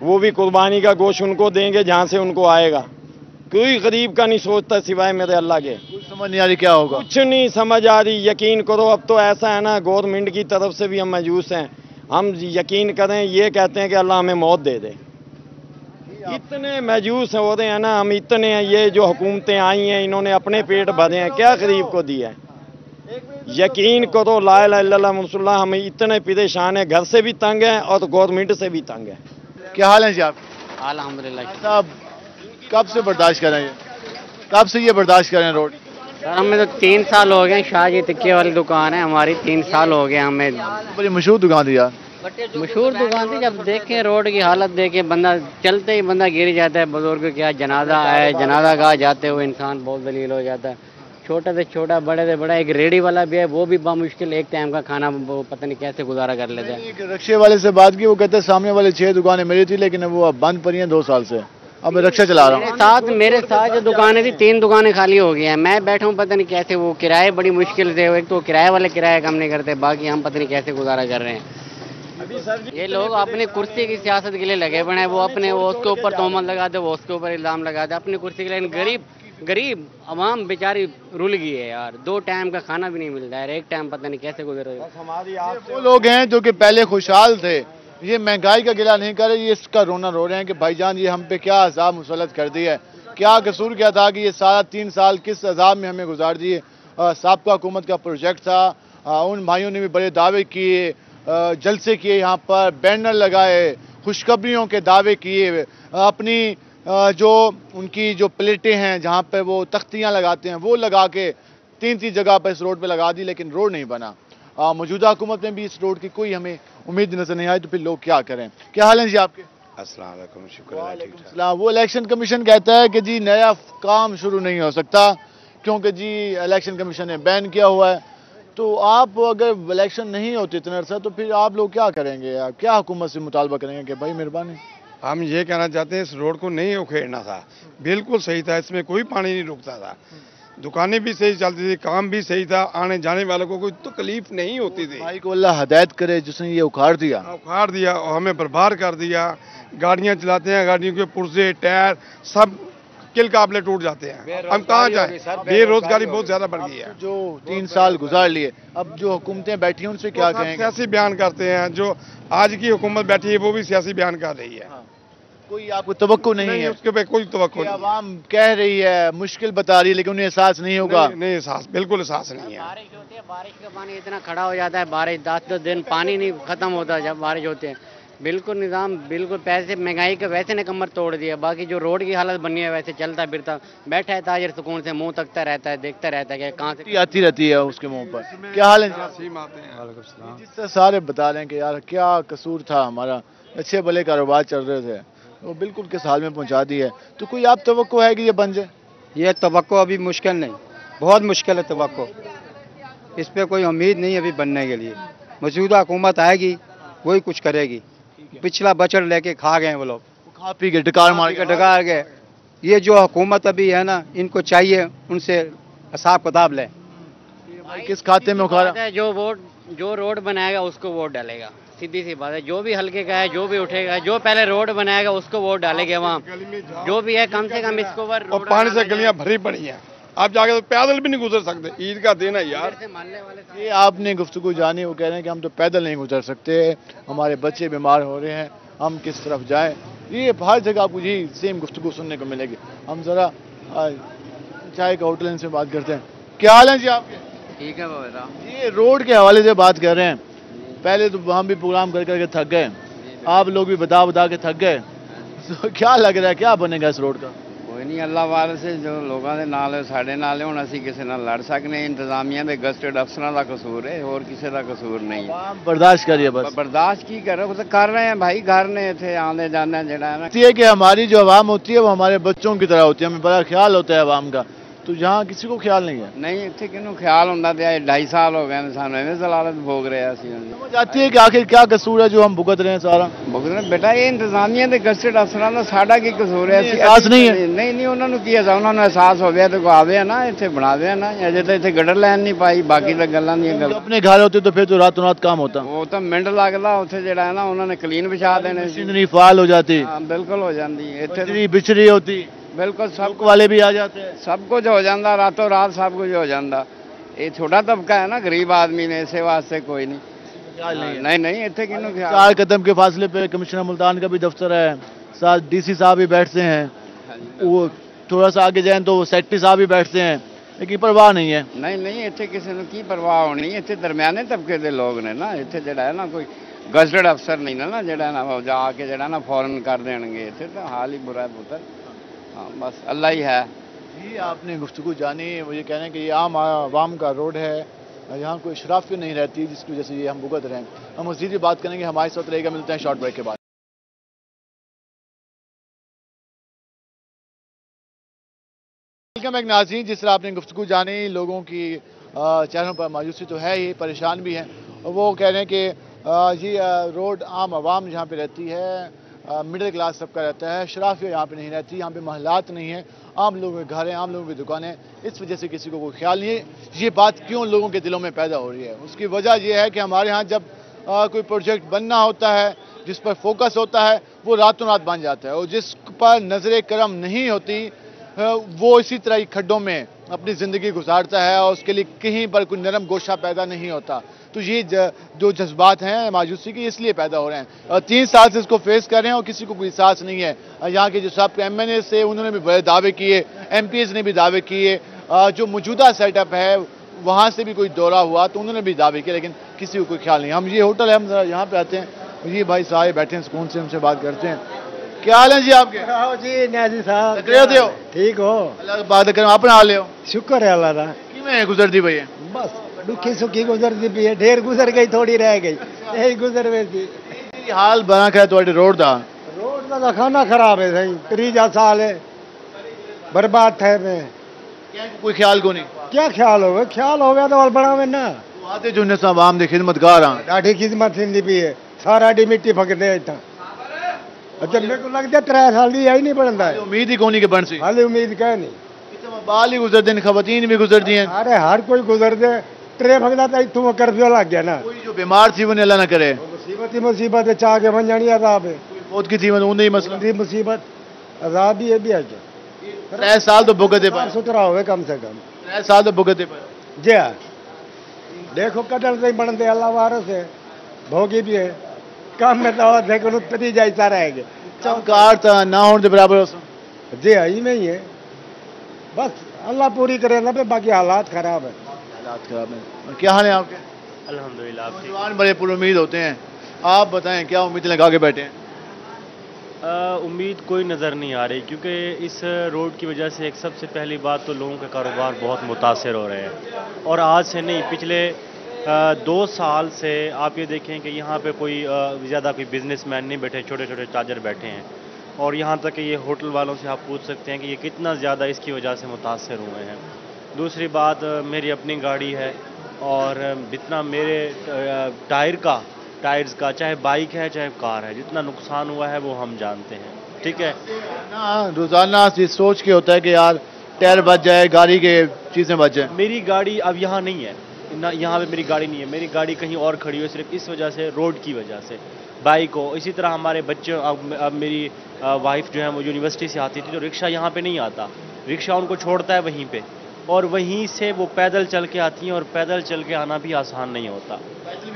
Speaker 16: वो भी कुर्बानी का गोश्त उनको देंगे जहाँ से उनको आएगा। कोई गरीब का नहीं सोचता सिवाय मेरे अल्लाह के।
Speaker 1: कुछ समझ नहीं आ रही क्या होगा,
Speaker 16: कुछ नहीं समझ आ रही। यकीन करो अब तो ऐसा है ना, गवर्नमेंट की तरफ से भी हम मायूस हैं। हम यकीन करें, ये कहते हैं कि अल्लाह हमें मौत दे दे। इतने मायूस हो रहे हैं ना हम, इतने हैं। ये जो हुकूमतें आई हैं इन्होंने अपने पेट भरे हैं, क्या गरीब को दिया है? यकीन करो ला इलाहा इल्लल्लाह मुहम्मदुर रसूलुल्लाह, हम इतने परेशान हैं, घर से भी तंग हैं और गवर्नमेंट से भी तंग है।
Speaker 1: क्या हाल है जी आप?
Speaker 6: अल्हम्दुलिल्लाह।
Speaker 1: साहब कब से बर्दाश्त कर रहे हैं, कब से ये बर्दाश्त कर रहे हैं रोड?
Speaker 6: सर हमें तो 3 साल हो गए। शाहजी टिक्के वाली दुकान है हमारी, 3 साल हो गए हमें।
Speaker 1: बड़ी मशहूर दुकान थी यार,
Speaker 6: मशहूर दुकान थी। जब देखें रोड की हालत देखें, बंदा चलते ही बंदा गिर जाता है। बुजुर्ग क्या जनाजा है, जनाजा गाह जाते हुए इंसान बहुत दलील हो जाता है। छोटा से छोटा, बड़े से बड़ा, एक रेडी वाला भी है, वो भी मुश्किल एक टाइम का खाना वो पता नहीं कैसे गुजारा कर लेते हैं।
Speaker 1: एक रिक्शे वाले से बात की, वो कहते हैं सामने वाले 6 दुकानें मेरी थी, लेकिन वो अब बंद पड़ी हैं 2 साल से, अब मैं रिक्शा चला रहा हूँ।
Speaker 6: मेरे साथ जो दुकानें थी 3 दुकानें खाली हो गई हैं, मैं बैठा हूँ पता नहीं कैसे, वो किराए बड़ी मुश्किल से, एक तो किराए वाले किराया कम नहीं करते, बाकी हम पता नहीं कैसे गुजारा कर रहे हैं। ये लोग अपनी कुर्सी की सियासत के लिए लगे पड़े हैं, वो अपने वो उसके ऊपर तोहमत लगाते, वो उसके ऊपर इल्जाम लगाते अपनी कुर्सी के लिए। गरीब अवाम बेचारी रुल गई है यार, 2 टाइम का खाना भी नहीं मिलता है, एक टाइम पता नहीं कैसे गुजर रहे हैं।
Speaker 1: वो लोग हैं जो कि पहले खुशहाल थे, ये महंगाई का गिला नहीं कर रहे, ये इसका रोना रो रहे हैं कि भाईजान ये हम पे क्या अजाब मुसल्लत कर दी है, क्या कसूर क्या था कि ये सारा 3 साल किस अजाब में हमें गुजार दिए। साबका हुकूमत का प्रोजेक्ट था, उन भाइयों ने भी बड़े दावे किए, जलसे किए, यहाँ पर बैनर लगाए, खुशखबरियों के दावे किए, अपनी जो उनकी जो प्लेटें हैं जहाँ पे वो तख्तियाँ लगाते हैं वो लगा के 3 जगह पर इस रोड पे लगा दी, लेकिन रोड नहीं बना। मौजूदा हुकूमत में भी इस रोड की कोई हमें उम्मीद नजर नहीं आई, तो फिर लोग क्या करें। क्या हाल है जी आपके?
Speaker 17: अस्सलाम वालेकुम, शुक्र
Speaker 1: है। वो इलेक्शन कमीशन कहता है कि जी नया काम शुरू नहीं हो सकता क्योंकि जी इलेक्शन कमीशन ने बैन किया हुआ है, तो आप अगर इलेक्शन नहीं होते इतना अर्सा तो फिर आप लोग क्या करेंगे, आप क्या हुकूमत से मुतालबा करेंगे कि भाई मेहरबानी?
Speaker 17: हम ये कहना चाहते हैं इस रोड को नहीं उखेड़ना था, बिल्कुल सही था, इसमें कोई पानी नहीं रुकता था, दुकानें भी सही चलती थी, काम भी सही था, आने जाने वालों को कोई तकलीफ नहीं होती थी।
Speaker 1: भाई को अल्लाह हिदायत करे जिसने ये उखाड़ दिया
Speaker 17: और हमें बर्बाद कर दिया। गाड़ियां चलाते हैं, गाड़ियों के पुर्जे टायर सब किल काबले टूट जाते हैं, हम कहाँ जाए, बेरोजगारी बहुत ज्यादा बढ़ गई है।
Speaker 1: जो 3 साल गुजार लिए, अब जो हुकूमतें बैठी हैं उनसे क्या कहेंगे?
Speaker 17: सियासी बयान करते हैं, जो आज की हुकूमत बैठी है वो भी सियासी बयान कर रही है।
Speaker 1: कोई आपको तवक्को नहीं है
Speaker 17: उसके पे? कोई तवक्को नहीं।
Speaker 1: आवाम कह रही है, मुश्किल बता रही है, लेकिन उन्हें एहसास नहीं होगा।
Speaker 17: नहीं एहसास, बिल्कुल एहसास नहीं है।
Speaker 6: बारिश होती है, बारिश का पानी इतना खड़ा हो जाता है, बारिश 10 दिन पानी नहीं खत्म होता जब बारिश होते हैं। बिल्कुल निज़ाम, बिल्कुल पैसे महंगाई का वैसे ने कमर तोड़ दिया। बाकी जो रोड की हालत बनी है वैसे चलता फिरता बैठा है ताजर सुकून से, मुंह तकता रहता है, देखता रहता है कि कहाँ से
Speaker 1: आती रहती है उसके मुंह पर। क्या हाल है? जिस तरह सारे बता रहे हैं कि यार क्या कसूर था हमारा, अच्छे भले कारोबार चल रहे थे, वो बिल्कुल किस हाल में पहुंचा दी है, तो कोई आप तवक्को है कि ये बन जाए?
Speaker 18: ये तवक्को अभी मुश्किल नहीं, बहुत मुश्किल है तवक्को, इस पर कोई उम्मीद नहीं अभी बनने के लिए। मौजूदा हुकूमत आएगी वही कुछ करेगी, पिछला बजट लेके खा गए वो लोग,
Speaker 1: खा पी के डकार मार के
Speaker 18: डकार गए। ये जो हुकूमत अभी है ना, इनको चाहिए उनसे हिसाब किताब ले।
Speaker 1: किस खाते में उखाड़ा?
Speaker 6: जो रोड बनाएगा उसको वोट डालेगा, सीधी सी बात है। जो भी हल्के का है, जो भी उठेगा, जो पहले रोड बनाएगा उसको वोट डालेंगे वहाँ जो भी है, कम से कम इसको
Speaker 17: और पानी से गलियां भरी पड़ी हैं, आप जाके तो पैदल भी नहीं गुजर सकते। ईद का दिन है यार।
Speaker 1: ये आपने गुफ्तगू जानी, वो कह रहे हैं कि हम तो पैदल नहीं गुजर सकते, हमारे बच्चे बीमार हो रहे हैं, हम किस तरफ जाएं। ये हर जगह आपको यही सेम गुफ्तगू सुनने को मिलेगी। हम जरा चाय का होटल से बात करते हैं। क्या हाल है जी आपके?
Speaker 19: ठीक है बाबा।
Speaker 1: ये रोड के हवाले से बात कर रहे हैं, पहले तो हम भी प्रोग्राम कर करके थक गए, आप लोग भी बता के थक गए, तो क्या लग रहा है क्या बनेगा इस रोड का?
Speaker 19: कोई नहीं, अल्लाह वाले से जो लोगों के नाल है साढ़े नाल हुण असीं किसी नाल लड़ सकने। इंतजामिया के गस्टेड अफसरां दा कसूर है, और किसी का कसूर नहीं है।
Speaker 1: बर्दाश्त करिए बस।
Speaker 19: बर्दाश्त की करो, तो कर रहे हैं भाई, घर ने इतने आने जाने जड़ा है ना।
Speaker 1: है कि हमारी जो आवाम होती है वो हमारे बच्चों की तरह होती है, हमें बड़ा ख्याल होता है आवाम का, तो यहाँ किसी को ख्याल नहीं है।
Speaker 19: नहीं इतने किन्नू ख्याल होंदा ते 2.5 साल हो गए सानू एवें जलालत भोग रहे हैं।
Speaker 1: जाती है कि आखिर क्या कसूर है जो हम भुगत रहे हैं सारा?
Speaker 19: भुगत रहे बेटा, ये इंतजामिया के गस्टेड अफसरां दा साडा की कसूर है?
Speaker 1: एहसास नहीं है?
Speaker 19: नहीं उन्होंने की है, उन्होंने एहसास हो गया तो आवे ना, इतने बनावे ना, अजे तो इतने गटर लैन नहीं पाई, बाकी तो गल्लां दी गल।
Speaker 1: अपने घर होते तो फिर तो रातों रात काम होता,
Speaker 19: वो तो मिनट लगता उत्थे जेड़ा है ना, उन्होंने क्लीन बिछा देने,
Speaker 1: मशीनरी फाल हो जाती,
Speaker 19: बिल्कुल हो जाती,
Speaker 1: इतनी बिछड़ी होती,
Speaker 19: बिल्कुल सब
Speaker 1: वाले भी आ जाते हैं,
Speaker 19: सब कुछ हो जाता, रातों रात सब कुछ हो जाता। ये छोटा तबका है ना, गरीब आदमी ने, इसे वास्ते कोई नहीं। नहीं इतने किन्नू ख्याल।
Speaker 1: 4 कदम के फासले पे कमिश्नर मुल्तान का भी दफ्तर है, साथ डीसी साहब भी बैठते हैं, वो थोड़ा सा आगे जाए तो सेक्रेटरी साहब भी बैठते हैं, लेकिन परवाह नहीं है।
Speaker 19: नहीं इतने किसी ने की परवाह होनी, इतने दरमियाने तबके के लोग ने ना, इतने जड़ा है ना कोई गजटेड अफसर नहीं ना जड़ा ना जाके जड़ा ना फौरन कर देंगे, इतने तो हाल ही बुरा है पुत्र। हाँ बस अल्लाह ही है
Speaker 1: जी। आपने गुफ्तगू जानी, वो ये कह रहे हैं कि ये आम आवाम का रोड है, यहाँ कोई शराफियत नहीं रहती जिसकी वजह से ये हम भुगत रहे हैं। हम मज़ीद भी बात करेंगे, हमारे साथ रहेगा, मिलते हैं शॉर्ट ब्रेक के बाद। वेलकम बैक नाज़रीन। जिस तरह आपने गुफ्तगू जानी, लोगों की चेहरों पर मायूसी तो है ही, परेशान भी हैं। वो कह रहे हैं कि ये रोड आम आवाम यहाँ पे रहती है, मिडिल क्लास सबका रहता है, शराफिया यहाँ पे नहीं रहती, यहाँ पे महलात नहीं है, आम लोगों के घर हैं, आम लोगों की दुकानें, इस वजह से किसी को कोई ख्याल नहीं है। ये बात क्यों लोगों के दिलों में पैदा हो रही है, उसकी वजह यह है कि हमारे यहाँ जब कोई प्रोजेक्ट बनना होता है, जिस पर फोकस होता है, वो रातों रात बन जाता है, और जिस पर नजर करम नहीं होती वो इसी तरह ही खड्डों में अपनी ज़िंदगी गुजारता है, और उसके लिए कहीं पर कोई नरम गोशा पैदा नहीं होता। तो ये जो जज्बात हैं मायूसी की, इसलिए पैदा हो रहे हैं, और 3 साल से इसको फेस कर रहे हैं और किसी को कोई एहसास नहीं है। यहाँ के जो सब MNA से उन्होंने भी बड़े दावे किए, MPs ने भी दावे किए, जो मौजूदा सेटअप है वहाँ से भी कोई दौरा हुआ तो उन्होंने भी दावे किए, लेकिन किसी को कोई ख्याल नहीं। हम ये होटल है, हम जरा यहाँ पे आते हैं, ये भाई साहब बैठे हैं सुकून से, हमसे बात करते हैं। क्या हाल है जी आपके?
Speaker 20: जी न्याजी साहब
Speaker 1: हो?
Speaker 20: ठीक हो?
Speaker 1: अल्लाह की बात करें, अपना हाल हो?
Speaker 20: शुक्र है अल्लाह का।
Speaker 1: किवें गुजरती पई है?
Speaker 20: बस दुखी सुखी गुजरती पई है, ढेर गुजर गई, थोड़ी रह गई, यही गुजर वैसी।
Speaker 1: हाल बना कर थोड़े रोड दा
Speaker 20: तो खाना खराब है सही, 3 साल है बर्बाद थे में,
Speaker 1: कोई ख्याल को नहीं।
Speaker 20: क्या ख्याल होगा? ख्याल हो गया तो बड़ा में ना
Speaker 1: आते जो ने आवाम दे खिदमतगार हां,
Speaker 20: ढाडी खिदमत थी पई है, सारा डी मिट्टी फकदे इतना। अच्छा मेरे को लगता है 3 साल दी आई नहीं बनता है,
Speaker 1: उम्मीद ही कोनी के बन सी,
Speaker 20: हाले उम्मीद क्या नहीं।
Speaker 1: बाल ही गुजर दिन, खवातीन भी गुजर दी हैं।
Speaker 20: अरे हर कोई गुजर दे, ट्रे फकदा था इतों कर्फ्यू लग गया ना।
Speaker 1: कोई जो बीमार थी वो अल्लाह ना करे,
Speaker 20: मुसीबत ही मुसीबत है, चाह के बन जानी अजाब है,
Speaker 1: मौत की थी उन्हें ही मसला
Speaker 20: मुसीबत अजाब भी है भी है।
Speaker 1: 3 साल तो भुगते पर
Speaker 20: सुथरा हो कम से कम,
Speaker 1: 3 साल तो भुगते पर
Speaker 20: जी हाँ। देखो कटल से बनते अल्लाह वारस है, भोगी भी है, काम में तो देखो उत्पत्ति जैसा रहेगा,
Speaker 1: चमकार था ना होने बराबर हो।
Speaker 20: जी हाँ, में ही है, बस अल्लाह पूरी करे ना पे, बाकी हालात खराब है।
Speaker 1: हालात खराब है। क्या हाल है आपके?
Speaker 21: अल्हम्दुलिल्लाह।
Speaker 1: नौजवान बड़े पुर उम्मीद होते हैं, आप बताएं क्या उम्मीद लगा के बैठे हैं?
Speaker 21: उम्मीद कोई नज़र नहीं आ रही, क्योंकि इस रोड की वजह से एक सबसे पहली बात तो लोगों के कारोबार बहुत मुतासर हो रहे हैं, और आज से नहीं पिछले 2 साल से आप ये देखें कि यहाँ पे कोई ज़्यादा कोई बिजनेसमैन नहीं बैठे, छोटे छोटे ताजर बैठे हैं, और यहाँ तक कि ये होटल वालों से आप पूछ सकते हैं कि ये कितना ज़्यादा इसकी वजह से मुतासर हुए हैं। दूसरी बात, मेरी अपनी गाड़ी है, और जितना मेरे टायर्स का, चाहे बाइक है चाहे कार है, जितना नुकसान हुआ है वो हम जानते हैं, ठीक है
Speaker 1: ना। रोज़ाना इस सोच के होता है कि यार टायर बच जाए, गाड़ी के चीज़ें बच जाए।
Speaker 21: मेरी गाड़ी अब यहाँ नहीं है ना, यहाँ पे मेरी गाड़ी नहीं है, मेरी गाड़ी कहीं और खड़ी हुई, सिर्फ इस वजह से, रोड की वजह से बाइक हो। इसी तरह हमारे बच्चे, अब मेरी वाइफ जो है वो यूनिवर्सिटी से आती थी, तो रिक्शा यहाँ पे नहीं आता, रिक्शा उनको छोड़ता है वहीं पे, और वहीं से वो पैदल चल के आती हैं, और पैदल चल के आना भी आसान नहीं होता।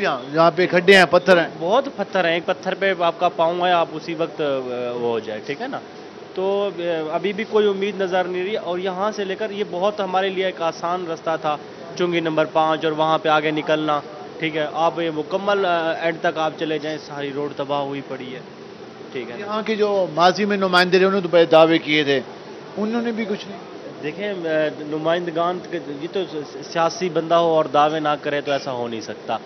Speaker 1: यहाँ पे खड्डे हैं, पत्थर हैं,
Speaker 21: बहुत पत्थर हैं, एक पत्थर पे आपका पाँव है, आप उसी वक्त वो हो जाए, ठीक है ना। तो अभी भी कोई उम्मीद नज़र नहीं रही, और यहाँ से लेकर ये बहुत हमारे लिए एक आसान रास्ता था, चुंगी नंबर 5 और वहाँ पे आगे निकलना, ठीक है। आप ये मुकम्मल एंड तक आप चले जाएं, सारी रोड तबाह हुई पड़ी है, ठीक है।
Speaker 1: यहाँ के जो माजी में नुमाइंदे रहे, उन्होंने तो बड़े दावे किए थे, उन्होंने भी कुछ नहीं।
Speaker 21: देखें नुमाइंदगान, ये तो सियासी बंदा हो और दावे ना करे तो ऐसा हो नहीं सकता,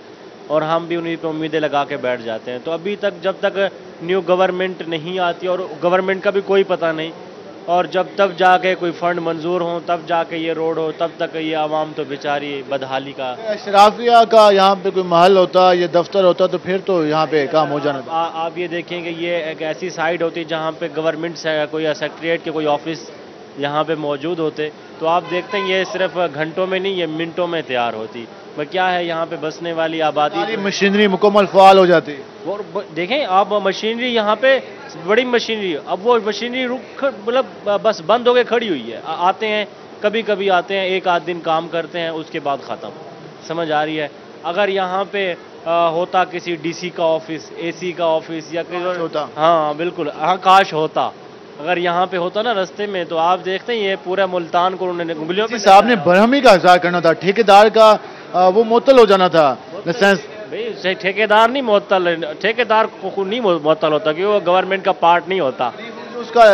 Speaker 21: और हम भी उन्हीं पे उम्मीदें लगा के बैठ जाते हैं। तो अभी तक जब तक न्यू गवर्नमेंट नहीं आती, और गवर्नमेंट का भी कोई पता नहीं, और जब तब जाके कोई फंड मंजूर हो, तब जाके ये रोड हो, तब तक ये आवाम तो बेचारी बदहाली का।
Speaker 1: शराफिया का यहाँ पे कोई महल होता, ये दफ्तर होता, तो फिर तो यहाँ पे काम हो जाना था।
Speaker 21: आप ये देखें कि ये एक ऐसी साइड होती जहाँ पे गवर्नमेंट से कोई सेक्रेटरीट के कोई ऑफिस यहाँ पे मौजूद होते, तो आप देखते हैं ये सिर्फ घंटों में नहीं, ये मिनटों में तैयार होती। वह क्या है, यहाँ पे बसने वाली आबादी,
Speaker 1: मशीनरी मुकम्मल फाल हो जाती है।
Speaker 21: और देखें आप मशीनरी यहाँ पे बड़ी मशीनरी, अब वो मशीनरी मतलब बस बंद हो के खड़ी हुई है। आते हैं कभी कभी आते हैं, 1 आध दिन काम करते हैं, उसके बाद ख़त्म। समझ आ रही है? अगर यहाँ पे होता किसी DC का ऑफिस, AC का ऑफिस, या होता, हाँ बिल्कुल, हाँ काश होता, अगर यहाँ पे होता ना रास्ते में, तो आप देखते हैं ये पूरा मुल्तान को उन्होंने उंगलियों पे।
Speaker 1: साहब ने बरहमी का इज़हार करना था, ठेकेदार का वो मुअत्तल हो जाना था लाइसेंस।
Speaker 21: भाई ठेकेदार नहीं मुअत्तल, ठेकेदार को नहीं मुअत्तल होता, क्योंकि वो गवर्नमेंट का पार्ट नहीं होता,
Speaker 1: उसका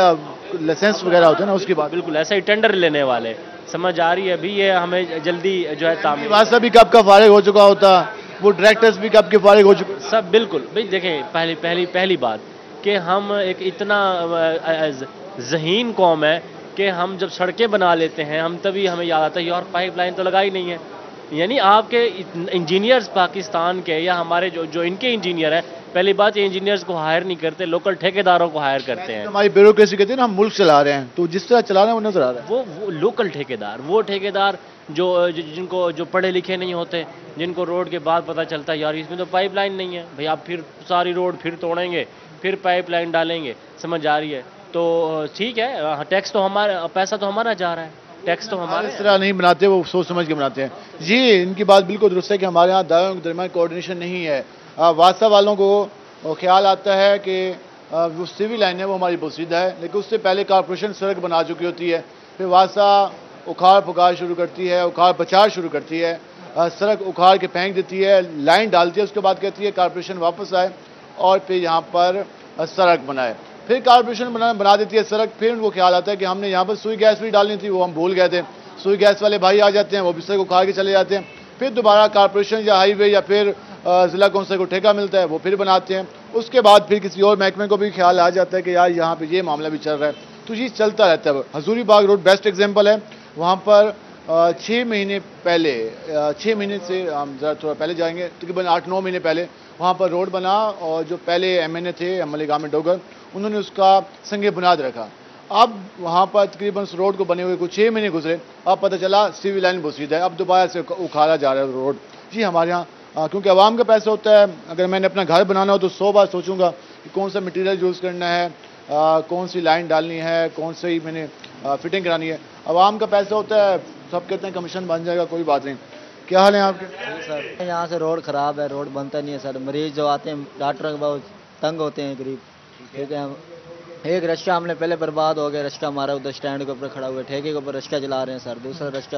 Speaker 1: लाइसेंस वगैरह होता है ना, उसकी बात।
Speaker 21: बिल्कुल ऐसा ही टेंडर लेने वाले। समझ आ रही है? अभी ये हमें जल्दी जो है तामीर,
Speaker 1: वासा भी कब का फारिग हो चुका होता, वो डायरेक्टर्स भी कब के फारिग हो चुके,
Speaker 21: सब बिल्कुल। भाई देखें, पहली बात कि हम एक इतना ज़हीन कौम है کہ ہم جب سڑکیں بنا لیتے ہیں ہم تبھی ہمیں یاد آتا ہے یار پائپ لائن تو لگائی نہیں ہے. یعنی آپ کے انجینئرز پاکستان کے یا ہمارے جو ان کے انجینئر ہیں، پہلی بات یہ انجینئرز کو ہائر نہیں کرتے، لوکل ٹھیکیداروں کو ہائر کرتے ہیں.
Speaker 1: ہماری بیوروکریسی کہتے ہیں نا ہم ملک چلا رہے ہیں، تو جس طرح چلا رہے ہیں وہ نظر آ رہا ہے.
Speaker 21: وہ لوکل ٹھیکیدار، وہ ٹھیکیدار جو پڑھے لکھے نہیں ہوتے، جن کو روڈ کے بعد پتہ چلتا ہے یار اس میں تو پائپ لائن نہیں ہے، بھئی آپ پھر ساری روڈ پھر توڑیں گے، پھر پائپ لائن ڈالیں گے. سمجھ آ رہی ہے؟ تو ٹھیک ہے، ٹیکس تو ہمارا، پیسہ تو ہمارا جا رہا ہے، ٹیکس تو ہمارا.
Speaker 1: اس طرح نہیں بناتے، وہ سوچ سمجھ کے بناتے ہیں. جی ان کی بات بالکل درست ہے کہ ہمارے یہاں دائروں کے درمیان کوآرڈینیشن نہیں ہے. واسطہ والوں کو خیال آتا ہے کہ وہ سیوی لائن ہے وہ ہماری بوسیدہ ہے، لیکن اس سے پہلے کارپوریشن سڑک بنا چکی ہوتی ہے، پھر واسطہ اکھاڑ پکاڑ شروع کرتی ہے، اکھاڑ پچاڑ شروع کرتی ہے، سڑک اکھاڑ کے پھینک دیتی ہے، لائن ڈالتی ہے، اس کے بعد کہتی ہے کارپوریشن واپس آئے اور پھر یہاں پر سڑک بنائے. پھر کارپوریشن بنا دیتی ہے سڑک، پھر ان کو خیال آتا ہے کہ ہم نے یہاں پر سوئی گیس بھی ڈالنی تھی، وہ ہم بھول گئے تھے. سوئی گیس والے بھائی آ جاتے ہیں، وہ بھی سڑک اکھاڑ کے چلے جاتے ہیں. پھر دوبارہ کارپوریشن یا ہائی وے یا پھر ضلع کونسل کو ٹھیکہ ملتا ہے، وہ پھر بناتے ہیں. اس کے بعد پھر کسی اور محکمے کو بھی خیال آ جاتا ہے کہ یار یہاں پہ یہ معاملہ بھی چل رہا ہے، تو یہ چلتا رہتا ہے. حضوری باغ روڈ بیسٹ ایگزامپل ہے. وہاں پر 6 مہینے پہلے، 6 مہینے سے ہم ذرا تھوڑا پہلے جائیں گے، تقریباً 8-9 مہینے پہلے وہاں پر روڈ بنا، اور جو پہلے ایم این اے تھے ملک عامر ڈوگر، انہوں نے اس کا سنگ بنیاد رکھا. اب وہاں پر تقریباً اس روڈ کو بنے ہوئے کچھ 6 مہینے گزرے، اب پتہ چلا سیوی لائن بوسیدہ ہے، اب دوبارہ سے اکھاڑا جا رہا ہے روڈ. جی ہمارے یہاں کیونکہ عوام کا پیسہ ہوتا ہے، اگر میں نے اپنا گھر بنانا ہو تو 100 بار سوچوں گا کہ کون سا مٹیریل یوز کرنا ہے، کون سی لائن ڈالنی ہے، کون سی میں نے فٹنگ کرانی ہے. عوام کا پیسہ ہوتا ہے، سب کہتے ہیں کمیشن بن جائے گا، کوئی بات نہیں. کیا حال ہے آپ کے؟
Speaker 2: سر یہاں سے روڈ خراب ہے، روڈ بنتا نہیں ہے سر. مریض جو آتے ہیں ڈاکٹر کے بہت تنگ ہوتے ہیں غریب. ٹھیک ہے، ایک رشتہ ہم نے پہلے برباد ہو گیا، رشتہ ہمارا ادھر اسٹینڈ کے اوپر کھڑا ہوا ہے، ٹھیکے کے اوپر رشتہ چلا رہے ہیں سر. دوسرا رشتہ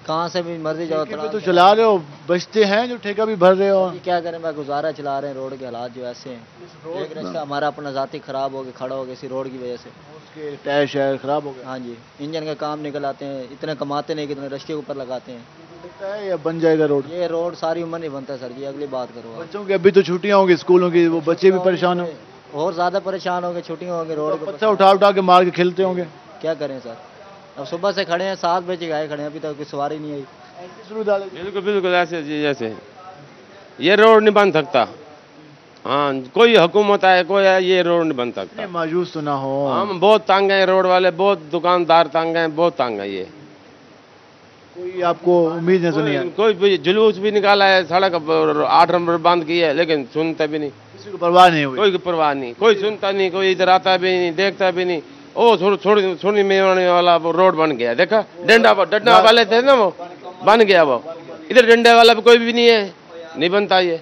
Speaker 2: کہاں سے بھی مرضی جاؤ
Speaker 1: تو چلا رہے ہو، بچتے ہیں جو ٹھیکہ بھی بھر رہے ہو.
Speaker 2: کیا کریں، میں گزارا چلا رہے ہیں، روڈ کے حالات جو ایسے ہیں. ایک رشتہ ہمارا اپنا ذاتی خراب ہو گیا، کھڑا ہو گیا اسی روڈ کی وجہ سے.
Speaker 1: اس کے ٹائر شائر خراب ہو گئے.
Speaker 2: ہاں جی، انجن کا کام نکل آتے ہیں، اتنے کماتے نہیں کتنے رشتے کے اوپر لگاتے ہیں.
Speaker 1: یا بن جائے گا روڈ؟
Speaker 2: یہ روڈ ساری عمر نہیں بنتا سر جی. اگلی بات کرو.
Speaker 1: بچوں کے ابھی تو چھٹیاں ہوں گی اسکولوں کی، وہ بچے بھی پریشان ہوں،
Speaker 2: اور زیادہ پریشان ہوں گے، چھٹیاں ہوں گے، روڈ
Speaker 1: پتھر اٹھا کے مار کے کھیلتے ہوں گے.
Speaker 2: کیا کریں سر، اب صبح سے کھڑے ہیں، 7 بجے گئے کھڑے ہیں، ابھی تک کوئی سواری نہیں آئی.
Speaker 22: بالکل بالکل ایسے جیسے یہ روڈ نہیں بن سکتا. ہاں کوئی حکومت آئے کوئی ہے، یہ روڈ نہیں بن سکتا.
Speaker 1: مایوس تو نہ ہو،
Speaker 22: ہم بہت تنگ ہیں، روڈ والے بہت، دکاندار تنگ ہیں، بہت تنگ ہیں. یہ
Speaker 1: کوئی آپ کو امید نظر نہیں آئی؟
Speaker 22: کوئی جلوس بھی نکالا ہے، سڑک 8 نمبر بند کی ہے، لیکن سنتے بھی نہیں.
Speaker 1: کسی کو پرواہ نہیں ہوئی؟
Speaker 22: کوئی پرواہ نہیں، کوئی سنتا نہیں، کوئی ادھر آتا بھی نہیں، دیکھتا بھی نہیں. وہ چھوڑی میوانے والا وہ روڈ بن گیا، دیکھا ڈنڈا والے تھے نا، وہ بن گیا. وہ ادھر ڈنڈے والا بھی کوئی بھی نہیں ہے، نہیں بنتا. یہ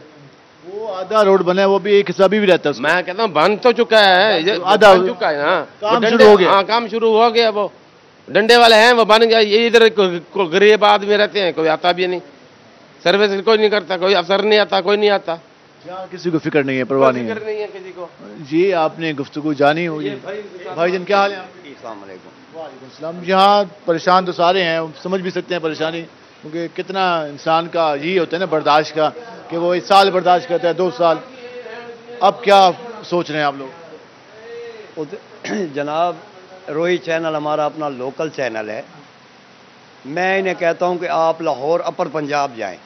Speaker 1: وہ آدھا روڈ بنا ہے، وہ بھی ایک حصہ بھی رہتا ہے.
Speaker 22: میں کہتا ہوں بن تو چکا ہے،
Speaker 1: آدھا
Speaker 22: بن چکا ہے. ہاں
Speaker 1: کام شروع ہو گیا.
Speaker 22: ہاں کام شروع ہو گیا. وہ ڈنڈے والے ہیں، وہ بن گیا. یہ ادھر غریب آدمی رہتے ہیں، کوئی آتا بھی نہیں، سروس کوئی نہیں کرتا، کوئی افسر نہیں آتا، کوئی نہیں آتا.
Speaker 1: کسی کو فکر نہیں ہے، پرواہ نہیں
Speaker 22: ہے کسی کو.
Speaker 1: جی آپ نے گفتگو جانی ہوگی. بھائی جان کیا حال ہے؟
Speaker 22: السلام علیکم.
Speaker 1: وعلیکم السلام. یہاں پریشان تو سارے ہیں، سمجھ بھی سکتے ہیں پریشانی، کیونکہ کتنا انسان کا یہی ہوتا ہے نا برداشت کا، کہ وہ 1 سال برداشت کرتا ہے، 2 سال. اب کیا سوچ رہے ہیں آپ لوگ؟
Speaker 23: جناب روہی چینل ہمارا اپنا لوکل چینل ہے. میں انہیں کہتا ہوں کہ آپ لاہور اپر پنجاب جائیں.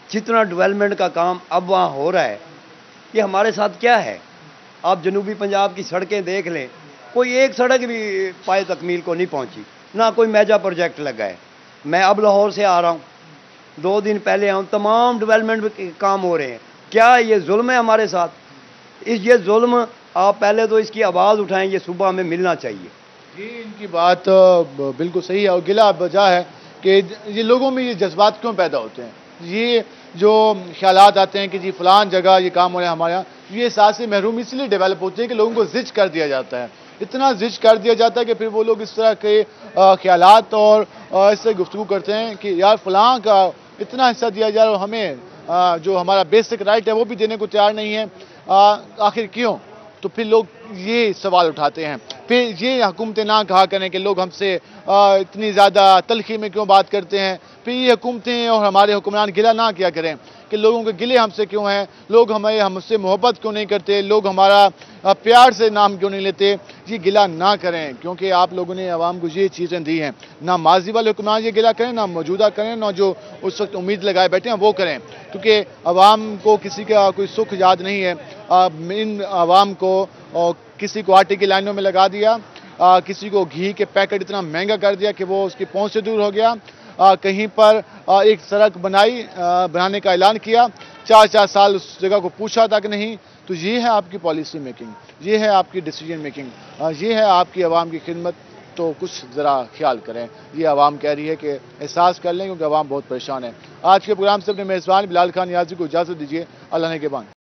Speaker 23: جتنا ڈیولپمنٹ کا کام اب وہاں ہو رہا ہے، یہ ہمارے ساتھ کیا ہے. آپ جنوبی پنجاب کی سڑکیں دیکھ لیں، کوئی ایک سڑک بھی پائے تکمیل کو نہیں پہنچی، نہ کوئی میجر پروجیکٹ لگا ہے. میں اب لاہور سے آ رہا ہوں، 2 دن پہلے آؤں، تمام ڈیولپمنٹ کام ہو رہے ہیں. کیا یہ ظلم ہے ہمارے ساتھ؟ یہ ظلم آپ پہلے تو اس کی آواز اٹھائیں، یہ صبح ہمیں ملنا چاہیے.
Speaker 1: جی ان کی بات بالکل صحیح ہے، اور گلا بجا ہے کہ یہ لوگوں میں یہ جذبات کیوں پیدا ہوتے ہیں. یہ جو خیالات آتے ہیں کہ جی فلان جگہ یہ کام ہو رہا ہے ہمارے یہاں، یہ احساس محرومی اس لیے ڈیولپ ہوتے ہیں کہ لوگوں کو زج کر دیا جاتا ہے. اتنا زج کر دیا جاتا ہے کہ پھر وہ لوگ اس طرح کے خیالات اور اس سے گفتگو کرتے ہیں کہ یار فلاں کا اتنا حصہ دیا جا رہا ہے، ہمیں جو ہمارا بیسک رائٹ ہے وہ بھی دینے کو تیار نہیں ہے، آخر کیوں؟ تو پھر لوگ یہ سوال اٹھاتے ہیں. پھر یہ حکومتیں نہ کہا کریں کہ لوگ ہم سے اتنی زیادہ تلخی میں کیوں بات کرتے ہیں. پھر یہ حکومتیں اور ہمارے حکمران گلہ نہ کیا کریں کہ لوگوں کے گلے ہم سے کیوں ہیں، لوگ ہم سے محبت کیوں نہیں کرتے، لوگ ہمارا پیار سے نام کیوں نہیں لیتے. یہ گلہ نہ کریں، کیونکہ آپ لوگوں نے عوام کو یہ چیزیں دی ہیں. نہ ماضی والے حکمران یہ گلہ کریں، نہ موجودہ کریں، نہ جو اس وقت امید لگائے بیٹھے ہیں وہ کریں، کیونکہ عوام کو کسی کا کوئی سکھ یاد نہیں ہے. ان عوام کو کسی کو آٹے کی لائنوں میں لگا دیا، کسی کو گھی کے پیکٹ اتنا مہنگا کر دیا کہ وہ اس کی پہنچ سے دور ہو گیا. کہیں پر ایک سڑک بنانے کا اعلان کیا، 4 سال اس جگہ کو پوچھا تک نہیں. تو یہ ہے آپ کی پالیسی میکنگ، یہ ہے آپ کی ڈیسیجن میکنگ، یہ ہے آپ کی عوام کی خدمت. تو کچھ ذرا خیال کریں. یہ عوام کہہ رہی ہے کہ احساس کر لیں، کیونکہ عوام بہت پریشان ہے. آج کے پروگرام سے اپنے میزبان بلال خان نیازی کو اجازت دیجیے. اللہ نگہبان.